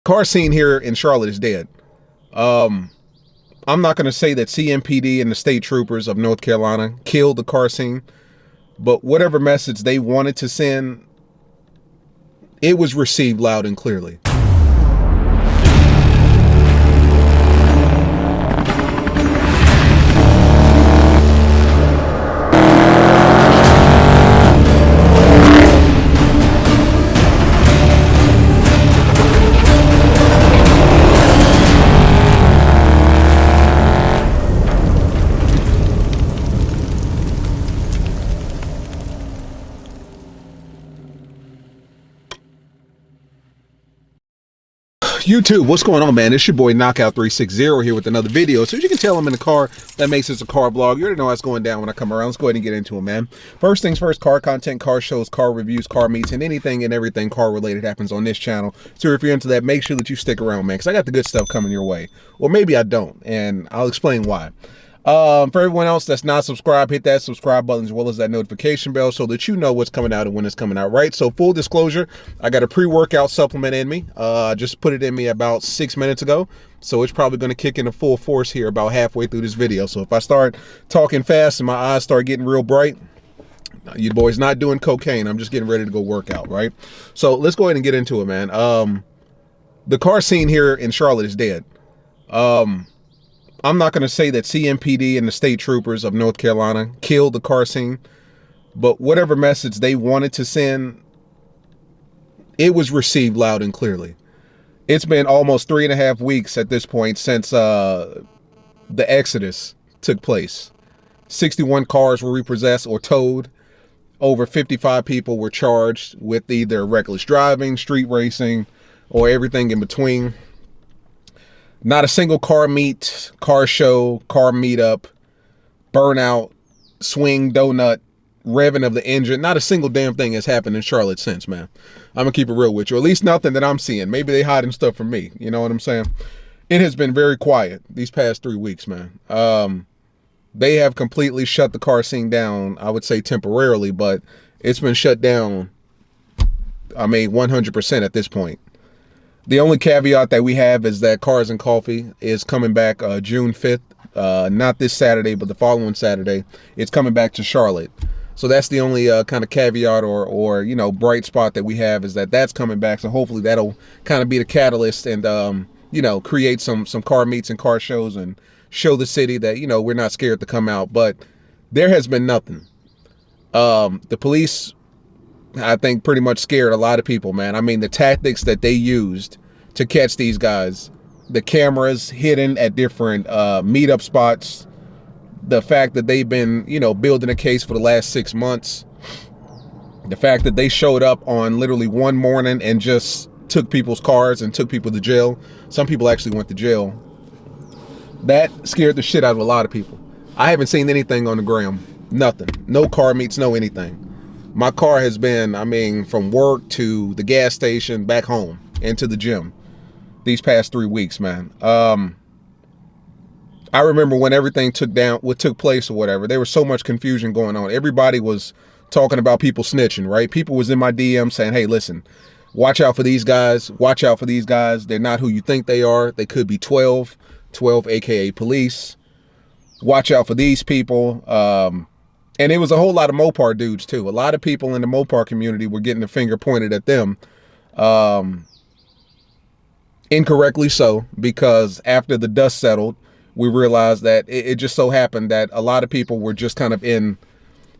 car scene here in Charlotte is dead. I'm not going to say that CMPD and the state troopers of North Carolina killed the car scene, but whatever message they wanted to send, it was received loud and clearly. YouTube, what's going on, man? It's your boy Knockout360 here with another video. So as you can tell, I'm in the car. That makes this a car vlog. You already know what's going down when I come around. Let's go ahead and get into it, man. First things first, car content, car shows, car reviews, car meets, and anything and everything car related happens on this channel. So if you're into that, make sure that you stick around, man, because I got the good stuff coming your way. Or maybe I don't, and I'll explain why. For everyone else that's not subscribed, hit that subscribe button as well as that notification bell so that you know what's coming out and when it's coming out, right? So full disclosure, I got a pre-workout supplement in me. Just put it in me about 6 minutes ago. So it's probably going to kick into full force here about halfway through this video. So if I start talking fast and my eyes start getting real bright, you boys not doing cocaine. I'm just getting ready to go work out, right? So let's go ahead and get into it, man. The car scene here in Charlotte is dead. I'm not going to say that CMPD and the state troopers of North Carolina killed the car scene, but whatever message they wanted to send, it was received loud and clearly. It's been almost 3.5 weeks at this point since the exodus took place. 61 cars were repossessed or towed. Over 55 people were charged with either reckless driving, street racing, or everything in between. Not a single car meet, car show, car meetup, burnout, swing, donut, revving of the engine. Not a single damn thing has happened in Charlotte since, man. I'm going to keep it real with you. At least nothing that I'm seeing. Maybe they hiding stuff from me. You know what I'm saying? It has been very quiet these past 3 weeks, man. They have completely shut the car scene down, I would say temporarily, but it's been shut down, I mean, 100% at this point. The only caveat that we have is that Cars and Coffee is coming back June 5th. Not this Saturday, but the following Saturday. It's coming back to Charlotte. So that's the only kind of caveat or you know, bright spot that we have is that that's coming back. So hopefully that'll kind of be the catalyst and, you know, create some car meets and car shows and show the city that, you know, we're not scared to come out. But there has been nothing. The police, I think, pretty much scared a lot of people, man. I mean, the tactics that they used to catch these guys, the cameras hidden at different meetup spots, the fact that they've been, you know, building a case for the last 6 months, the fact that they showed up on literally one morning and just took people's cars and took people to jail. Some people actually went to jail. That scared the shit out of a lot of people. I haven't seen anything on the gram. Nothing. No car meets, no anything. My car has been, I mean, from work to the gas station, back home, and to the gym these past 3 weeks, man. I remember when everything took place or whatever, there was so much confusion going on. Everybody was talking about people snitching, right? People was in my DM saying, hey, listen, watch out for these guys. Watch out for these guys. They're not who you think they are. They could be 12 aka police. Watch out for these people. And it was a whole lot of Mopar dudes too. A lot of people in the Mopar community were getting the finger pointed at them. Incorrectly so, because after the dust settled, we realized that it just so happened that a lot of people were just kind of in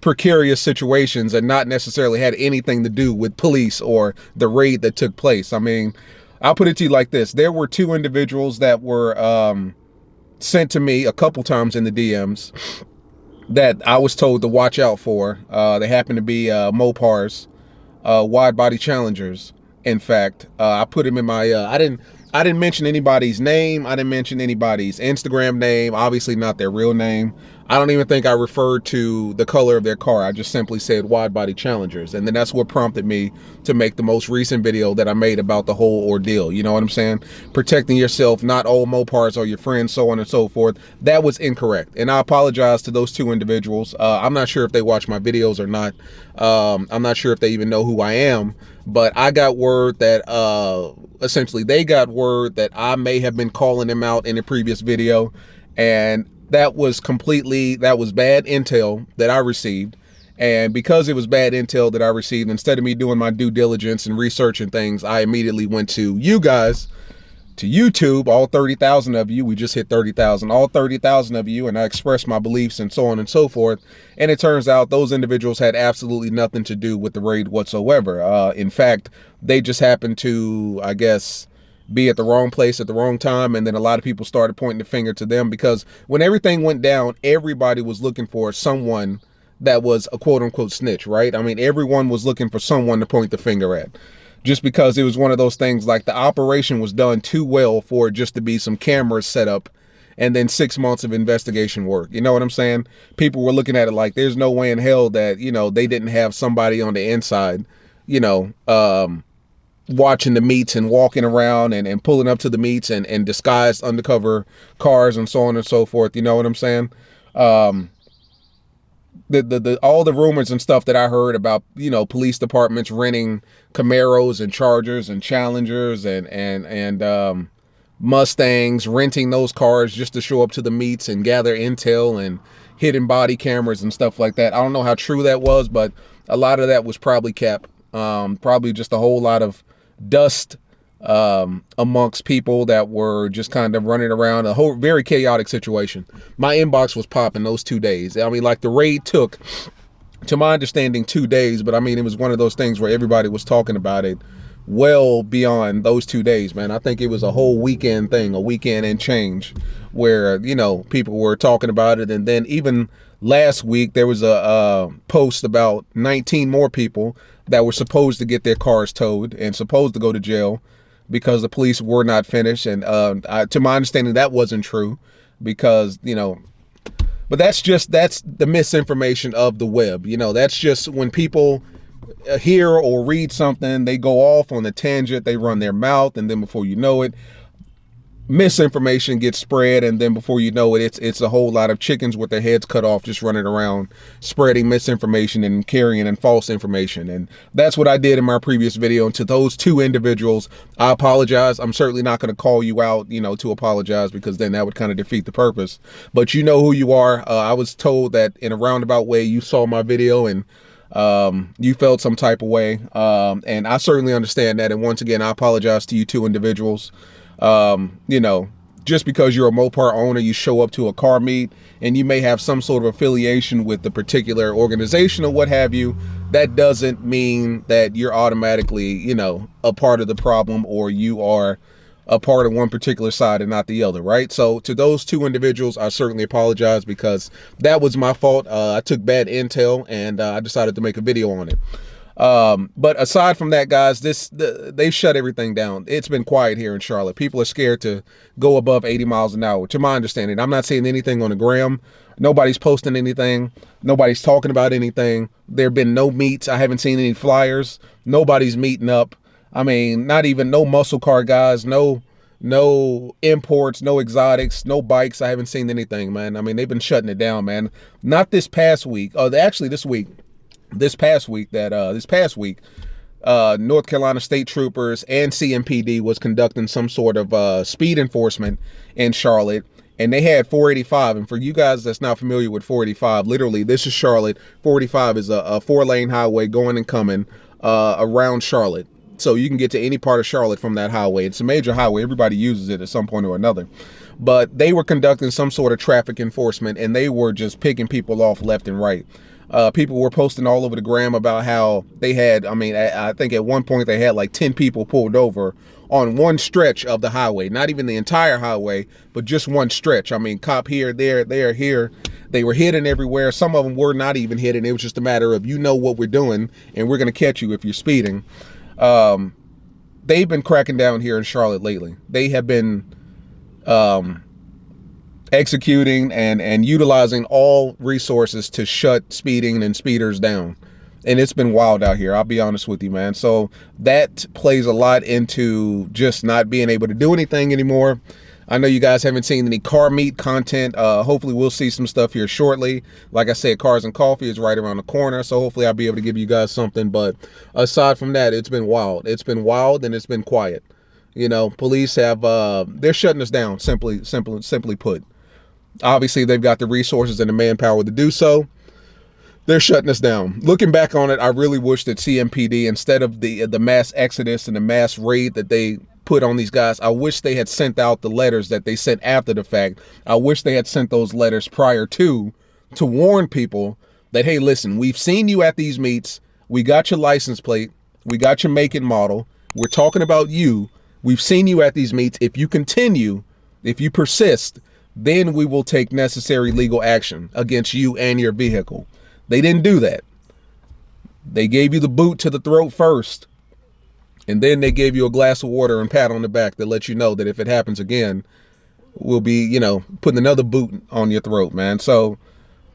precarious situations and not necessarily had anything to do with police or the raid that took place. I mean, I'll put it to you like this. There were 2 individuals that were sent to me a couple times in the DMs that I was told to watch out for. They happen to be Mopars, wide body Challengers. In fact, I put them in my, I didn't mention anybody's name. I didn't mention anybody's Instagram name, obviously not their real name. I don't even think I referred to the color of their car. I just simply said wide body Challengers. And then that's what prompted me to make the most recent video that I made about the whole ordeal. You know what I'm saying? Protecting yourself, not all Mopars are your friends, so on and so forth. That was incorrect. And I apologize to those 2 individuals. I'm not sure if they watch my videos or not. I'm not sure if they even know who I am. But I got word that essentially they got word that I may have been calling them out in a previous video, and that was bad intel that I received. And because it was bad intel that I received, instead of me doing my due diligence and researching things, I immediately went to you guys, to YouTube, all 30,000 of you. We just hit 30,000, all 30,000 of you, and I expressed my beliefs and so on and so forth. And it turns out those individuals had absolutely nothing to do with the raid whatsoever. In fact, they just happened to, I guess, be at the wrong place at the wrong time, and then a lot of people started pointing the finger to them, because when everything went down, everybody was looking for someone that was a quote-unquote snitch, right? I mean, everyone was looking for someone to point the finger at, just because it was one of those things, like the operation was done too well for it just to be some cameras set up and then 6 months of investigation work. You know what I'm saying? People were looking at it like there's no way in hell that, you know, they didn't have somebody on the inside, you know, watching the meets and walking around and pulling up to the meets and disguised undercover cars and so on and so forth. You know what I'm saying? All the rumors and stuff that I heard about, you know, police departments renting Camaros and Chargers and Challengers and Mustangs, renting those cars just to show up to the meets and gather intel and hidden body cameras and stuff like that. I don't know how true that was, but a lot of that was probably cap. Probably just a whole lot of dust amongst people that were just kind of running around. A whole very chaotic situation. My inbox was popping those 2 days. I mean, like, the raid took, to my understanding, 2 days, but I mean, it was one of those things where everybody was talking about it well beyond those 2 days, man. I think it was a whole weekend thing, a weekend and change, where, you know, people were talking about it. And then even last week, there was a post about 19 more people that were supposed to get their cars towed and supposed to go to jail because the police were not finished. And to my understanding, that wasn't true, because, you know, but that's the misinformation of the web. You know, that's just when people hear or read something, they go off on a tangent, they run their mouth, and then before you know it, misinformation gets spread, and then before you know it, it's a whole lot of chickens with their heads cut off just running around spreading misinformation and carrying and false information. And that's what I did in my previous video. And to those 2 individuals, I apologize. I'm certainly not going to call you out, you know, to apologize, because then that would kind of defeat the purpose. But you know who you are. I was told that in a roundabout way you saw my video and you felt some type of way, and I certainly understand that. And once again, I apologize to you 2 individuals. You know, just because you're a Mopar owner, you show up to a car meet and you may have some sort of affiliation with the particular organization or what have you, that doesn't mean that you're automatically, you know, a part of the problem, or you are a part of one particular side and not the other, right? So to those 2 individuals, I certainly apologize, because that was my fault. I took bad intel, and I decided to make a video on it. But aside from that, guys, they shut everything down. It's been quiet here in Charlotte. People are scared to go above 80 miles an hour, to my understanding. I'm not seeing anything on the gram. Nobody's posting anything. Nobody's talking about anything. There have been no meets. I haven't seen any flyers. Nobody's meeting up. I mean, not even no muscle car guys, no imports, no exotics, no bikes. I haven't seen anything, man. I mean, they've been shutting it down, man. Not this past week. Actually this week. This past week, North Carolina state troopers and CMPD was conducting some sort of speed enforcement in Charlotte, and they had 485. And for you guys that's not familiar with 485, literally, this is Charlotte. 485 is a 4-lane highway going and coming around Charlotte. So you can get to any part of Charlotte from that highway. It's a major highway. Everybody uses it at some point or another. But they were conducting some sort of traffic enforcement, and they were just picking people off left and right. People were posting all over the gram about how they had, I mean, I think at one point they had like 10 people pulled over on one stretch of the highway, not even the entire highway, but just one stretch. I mean, cop here, there, here. They were hidden everywhere. Some of them were not even hidden. It was just a matter of, you know what we're doing, and we're going to catch you if you're speeding. They've been cracking down here in Charlotte lately. They have been executing and utilizing all resources to shut speeding and speeders down. And it's been wild out here, I'll be honest with you, man. So that plays a lot into just not being able to do anything anymore. I know you guys haven't seen any car meet content. Hopefully we'll see some stuff here shortly. Like I said, Cars and Coffee is right around the corner, so hopefully I'll be able to give you guys something. But aside from that, it's been wild. It's been wild and it's been quiet. You know, police have they're shutting us down. Simply put. Obviously, they've got the resources and the manpower to do so. They're shutting us down. Looking back on it, I really wish that CMPD, instead of the mass exodus and the mass raid that they put on these guys, I wish they had sent out the letters that they sent after the fact. I wish they had sent those letters prior to warn people that, hey, listen, we've seen you at these meets. We got your license plate. We got your make and model. We're talking about you. We've seen you at these meets. If you continue, if you persist, then we will take necessary legal action against you and your vehicle. They didn't do that. They gave you the boot to the throat first, and then they gave you a glass of water and pat on the back to let you know that if it happens again, we'll be, you know, putting another boot on your throat, man. So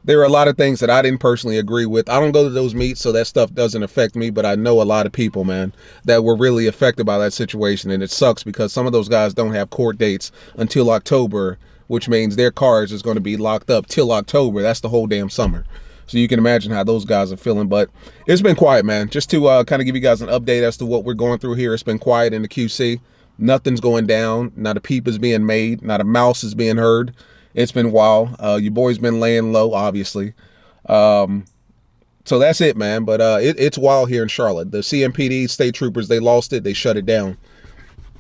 there are a lot of things that I didn't personally agree with. I don't go to those meets, so that stuff doesn't affect me, but I know a lot of people, man, that were really affected by that situation, and it sucks because some of those guys don't have court dates until October, which means their cars is going to be locked up till October. That's the whole damn summer. So you can imagine how those guys are feeling. But it's been quiet, man. Just to kind of give you guys an update as to what we're going through here. It's been quiet in the QC. Nothing's going down. Not a peep is being made. Not a mouse is being heard. It's been wild. Your boy's been laying low, obviously. So that's it, man. But it's wild here in Charlotte. The CMPD state troopers, they lost it. They shut it down.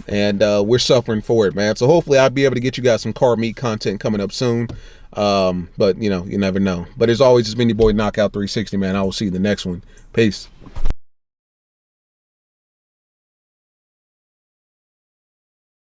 And we're suffering for it, man. So hopefully I'll be able to get you guys some car meet content coming up soon. But you know, you never know. But as always, it's been your boy Knockout 360, man. I will see you in the next one. Peace.